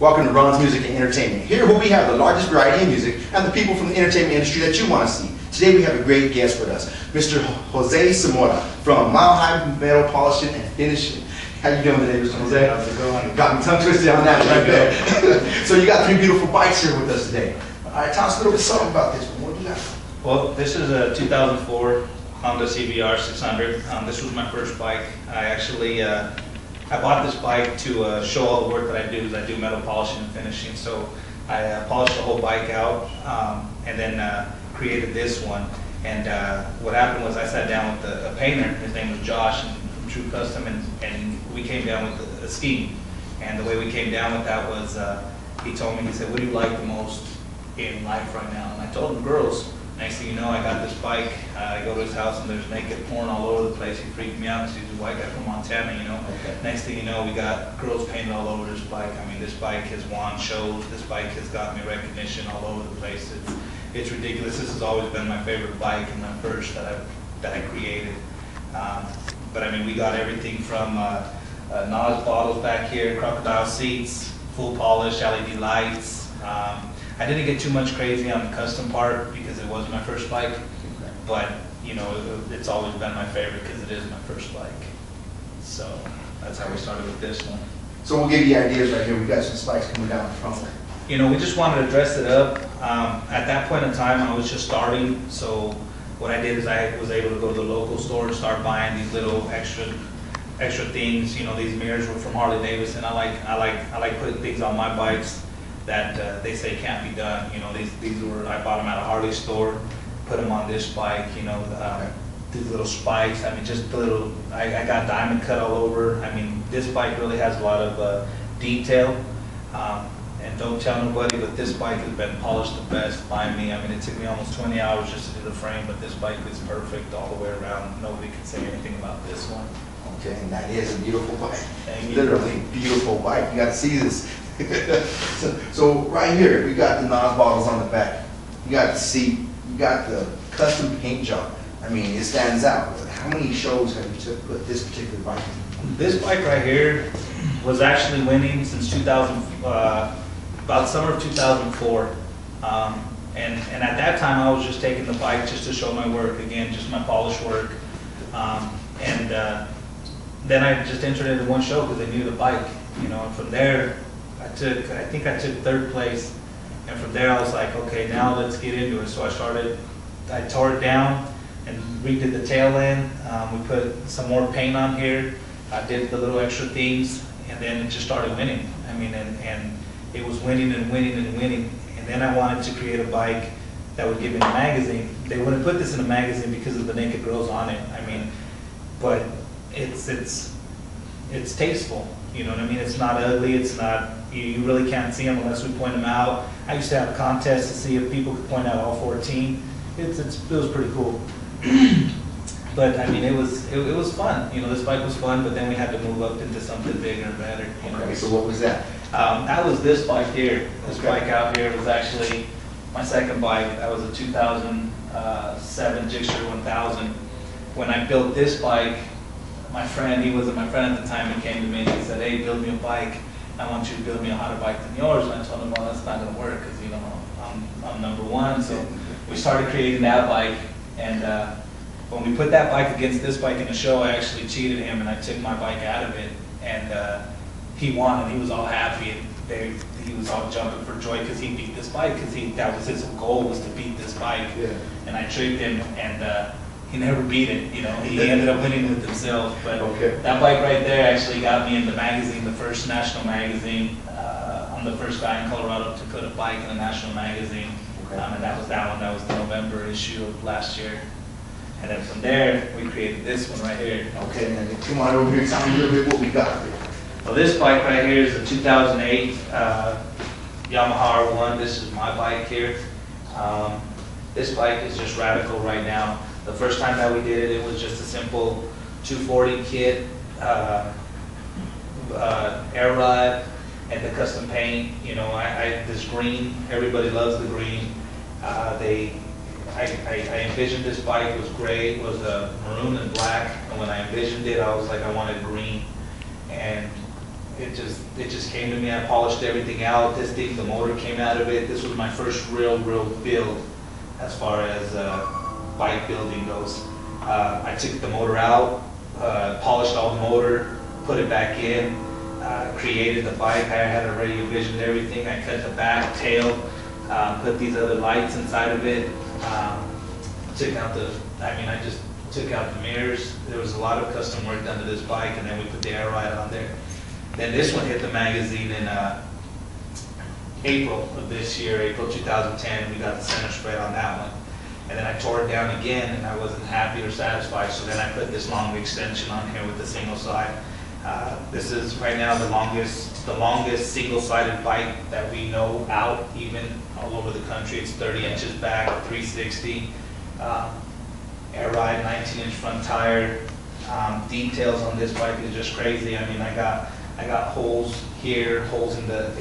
Welcome to Ron's Music and Entertainment. Here where we have the largest variety of music and the people from the entertainment industry that you want to see. Today we have a great guest with us, Mr. Jose Zamora from Mile High Metal Polishing and Finishing. How you doing today, Mr. Jose? How's it going? Got me tongue twisted on that right there. So you got three beautiful bikes here with us today. All right, tell us a little bit something about this one. What do you got? Well, this is a 2004 Honda CBR 600. This was my first bike. I bought this bike to show all the work that I do. I do metal polishing and finishing. So I polished the whole bike out and then created this one. And what happened was I sat down with a painter. His name was Josh from True Custom, and we came down with a scheme. And the way we came down with that was he told me, he said, "What do you like the most in life right now?" And I told him, "Girls." Next thing you know, I got this bike. I go to his house and there's naked porn all over the place. He freaked me out because he's a white guy from Montana, you know. Okay. Next thing you know, we got girls painted all over this bike. I mean, this bike has won shows. This bike has got me recognition all over the place. It's ridiculous. This has always been my favorite bike and my first that I created. But I mean, we got everything from Nas bottles back here, crocodile seats, full polish, LED lights. I didn't get too much crazy on the custom part because it was my first bike, but you know, it's always been my favorite because it is my first bike. So that's how we started with this one. So we'll give you ideas right here. We've got some spikes coming down the front. You know, we just wanted to dress it up. At that point in time, I was just starting, so what I did is I was able to go to the local store and start buying these little extra things. You know, these mirrors were from Harley Davidson. I like putting things on my bikes that they say can't be done. You know, these were, I bought them at a Harley store, put them on this bike, you know, these little spikes. I mean, just the little, I got diamond cut all over. I mean, this bike really has a lot of detail. And don't tell nobody, but this bike has been polished the best by me. I mean, it took me almost 20 hours just to do the frame, but this bike is perfect all the way around. Nobody can say anything about this one. Okay, and that is a beautiful bike. Thank you. Literally beautiful bike. You got to see this. so right here, we got the Nas bottles on the back. You got the seat. You got the custom paint job. I mean, it stands out. How many shows have you put this particular bike in? This bike right here was actually winning since 2000, about summer of 2004. And at that time, I was just taking the bike just to show my work, again, just my polish work. Then I just entered into one show because I knew the bike, you know, and from there, I think I took third place, and from there I was like, okay, now let's get into it. So I tore it down and redid the tail end. We put some more paint on here. I did the little extra things, and then it just started winning. I mean, and it was winning and winning and winning. And then I wanted to create a bike that would give me a magazine. They wouldn't put this in a magazine because of the naked girls on it. I mean, but it's tasteful. You know what I mean? It's not ugly. It's not, you really can't see them unless we point them out. I used to have contests to see if people could point out all 14. It was pretty cool. But I mean, it was fun. You know, this bike was fun, but then we had to move up into something bigger and better. You know? Okay, so what was that? That was this bike here. This bike out here was actually my second bike. That was a 2007 Gixxer 1000. When I built this bike, my friend, he wasn't my friend at the time, he came to me and he said, "Hey, build me a bike. I want you to build me a hotter bike than yours." And I told him, "Well, that's not going to work because, you know, I'm number one." So we started creating that bike, and when we put that bike against this bike in the show, I actually cheated him and I took my bike out of it, and he won, and he was all happy, and he was all jumping for joy because he beat this bike, because that was his goal, was to beat this bike. Yeah. And I tricked him, and he never beat it. You know, he ended up winning with himself. But that bike right there actually got me in the magazine, the first national magazine. I'm the first guy in Colorado to put a bike in a national magazine, and that was that one. That was the November issue of last year. And then from there, we created this one right here. Okay, now come on over here, tell me a little bit what we got here. Well, this bike right here is a 2008 Yamaha R1. This is my bike here. This bike is just radical right now. The first time that we did it, it was just a simple 240 kit, air rod, and the custom paint. You know, this green, everybody loves the green. I envisioned this bike, it was gray, it was maroon and black, and when I envisioned it, I was like, I wanted green. And it just came to me. I polished everything out. This thing, the motor came out of it. This was my first real build as far as bike building goes. I took the motor out, polished all the motor, put it back in, created the bike. I had already envisioned everything. I cut the back, tail, put these other lights inside of it. Took out I just took out the mirrors. There was a lot of custom work done to this bike, and then we put the air ride on there. Then this one hit the magazine in April of this year, April 2010. We got the center spread on that one. And then I tore it down again, and I wasn't happy or satisfied, so then I put this long extension on here with the single side. This is right now the longest single-sided bike that we know out, even all over the country. It's 30 inches back, 360, air ride, 19-inch front tire. Details on this bike is just crazy. I mean, I got holes here, holes in the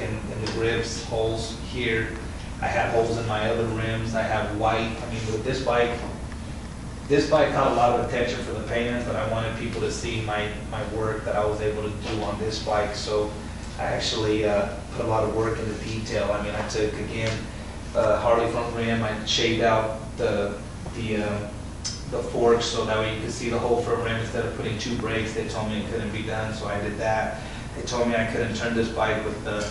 grips, holes here. I have holes in my other rims. I have white. I mean, with this bike caught a lot of attention for the painters, but I wanted people to see my work that I was able to do on this bike. So I actually put a lot of work into detail. I mean, I took, again, Harley front rim. I shaved out the forks so that way you could see the whole front rim instead of putting 2 brakes. They told me it couldn't be done, so I did that. They told me I couldn't turn this bike with the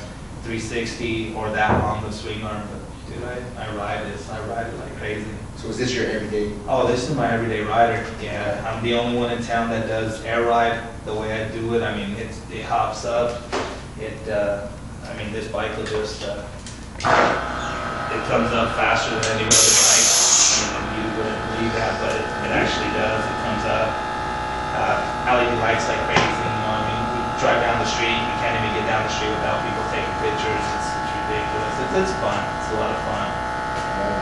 360 or that long the swing arm, but dude, I ride this. I ride it like crazy. So is this your everyday? Oh, this is my everyday rider. Yeah, I'm the only one in town that does air ride the way I do it. I mean, it hops up. I mean, this bike will just it comes up faster than any other bike. I mean, you wouldn't believe that, but it actually does. It comes up. LED lights like crazy. You know, I mean, we drive down the street. You can't even get down the street without people taking pictures. It's ridiculous. It's fun. It's a lot of fun.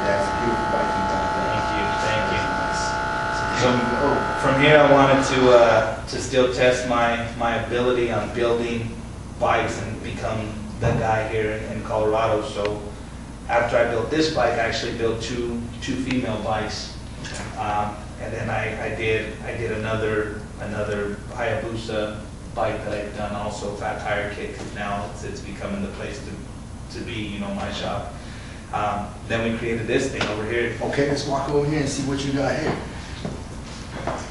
That's a beautiful bike you got there. Thank you. Nice. So from here, I wanted to still test my ability on building bikes and become the guy here in Colorado. So after I built this bike, I actually built two female bikes, and then I did another Hayabusa bike that I've done also, fat tire kit, because now it's becoming the place to be, you know, my shop. Then we created this thing over here. Okay, let's walk over here and see what you got here.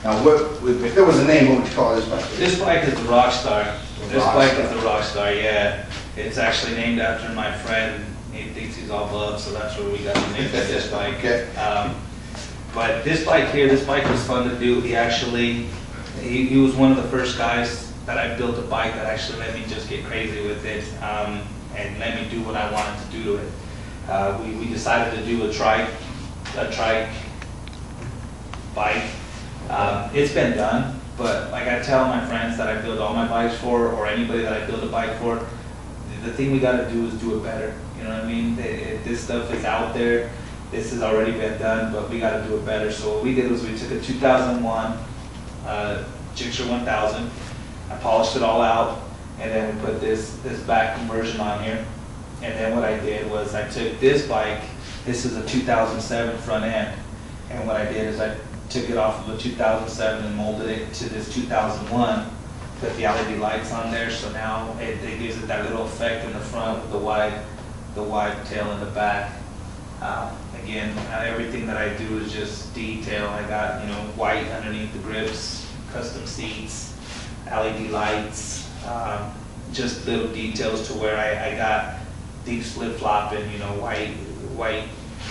Now, if there was a name, what would you call this bike? This bike is the Rockstar. This bike is the Rockstar, yeah. It's actually named after my friend. He thinks he's all buff, so that's where we got the name for this bike. Okay. But this bike here, this bike was fun to do. He was one of the first guys that I built a bike that actually let me just get crazy with it, and let me do what I wanted to do to it. We decided to do a trike bike. It's been done, but like I tell my friends that I build all my bikes for, or anybody that I build a bike for, the thing we got to do is do it better. You know what I mean? This stuff is out there. This has already been done, but we got to do it better. So what we did was we took a 2001 Gixxer 1000. I polished it all out, and then we put this back conversion on here. And then what I did was I took this bike. This is a 2007 front end, and what I did is I took it off of a 2007 and molded it to this 2001. Put the LED lights on there, so now it gives it that little effect in the front with the wide tail in the back. Again, everything that I do is just detail. I got, you know, white underneath the grips, custom seats, LED lights, just little details to where I got these flip-flopping, you know, white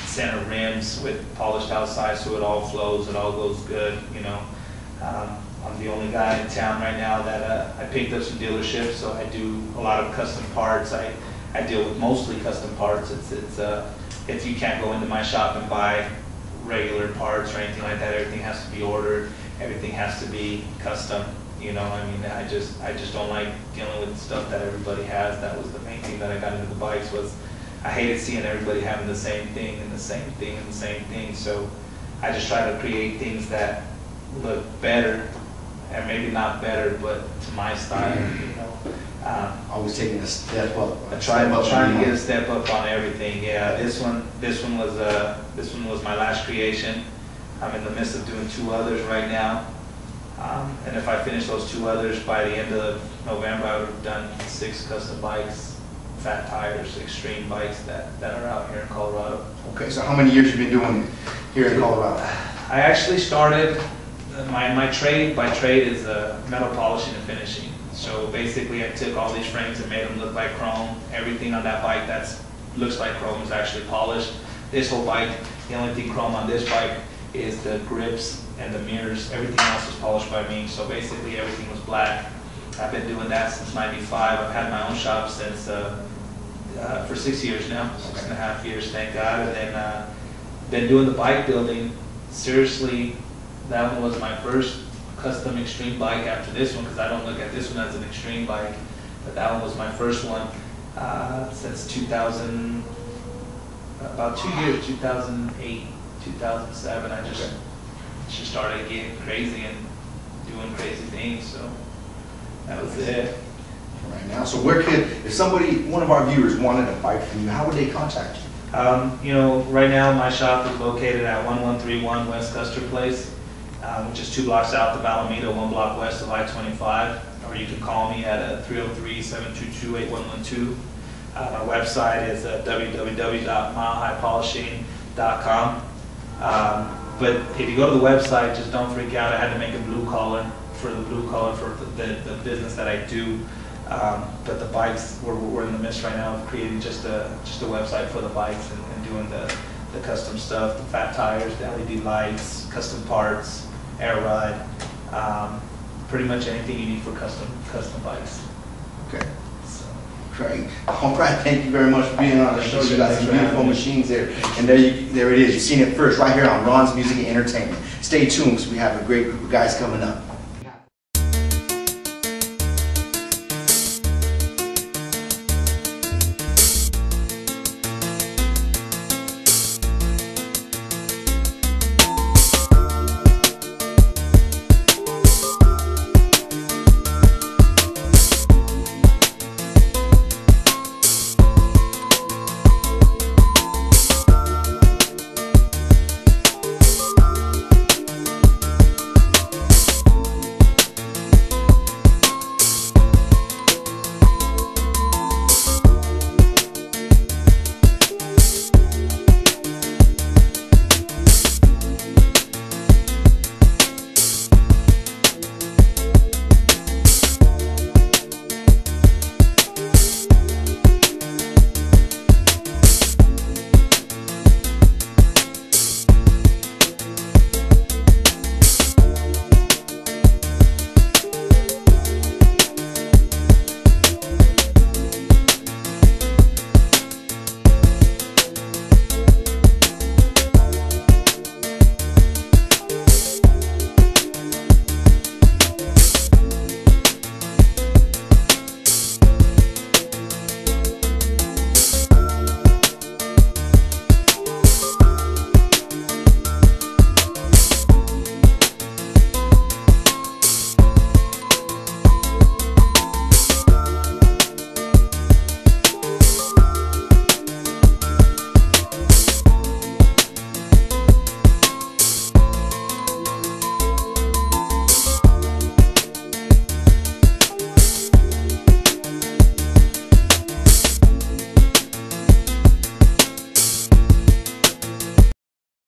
center rims with polished outside, so it all flows, it all goes good, you know. I'm the only guy in town right now that I picked up some dealerships, so I do a lot of custom parts. I deal with mostly custom parts. It's if you can't go into my shop and buy regular parts or anything like that, everything has to be ordered. Everything has to be custom. You know, I mean, I just don't like dealing with stuff that everybody has. That was the main thing that I got into the bikes was I hated seeing everybody having the same thing and the same thing and the same thing. So I just try to create things that look better, and maybe not better, but to my style, you know. Always taking a step up. Trying to get a step up on everything. Yeah, this one was my last creation. I'm in the midst of doing 2 others right now. And if I finish those 2 others by the end of November, I would have done 6 custom bikes, fat tires, extreme bikes that are out here in Colorado. Okay, so how many years you been doing it here in Colorado? I actually started, my trade by trade is metal polishing and finishing. So basically I took all these frames and made them look like chrome. Everything on that bike that looks like chrome is actually polished. This whole bike, the only thing chrome on this bike is the grips and the mirrors. Everything else was polished by me. So basically everything was black. I've been doing that since '95. I've had my own shop since for 6 years now, 6.5 years, thank God. And then been doing the bike building. Seriously, that one was my first custom extreme bike after this one, because I don't look at this one as an extreme bike, but that one was my first one since 2000, about 2 years, 2008, 2007. I just started getting crazy and doing crazy things, so that was it. Right now, so where could, if somebody, one of our viewers wanted a bike from you, how would they contact you? You know, right now my shop is located at 1131 West Custer Place, which is 2 blocks south of Alameda, 1 block west of I-25. Or you can call me at 303-722-8112. My website is www.milehighpolishing.com. But if you go to the website, just don't freak out. I had to make a blue collar for the the business that I do. But the bikes, we're in the midst right now of creating just a website for the bikes and doing the custom stuff, the fat tires, the LED lights, custom parts, air ride, pretty much anything you need for custom bikes. Okay. So. Great. All right, thank you very much for being on the show. You got some beautiful machines there. And there it is. You've seen it first right here on Ron's Music and Entertainment. Stay tuned because we have a great group of guys coming up.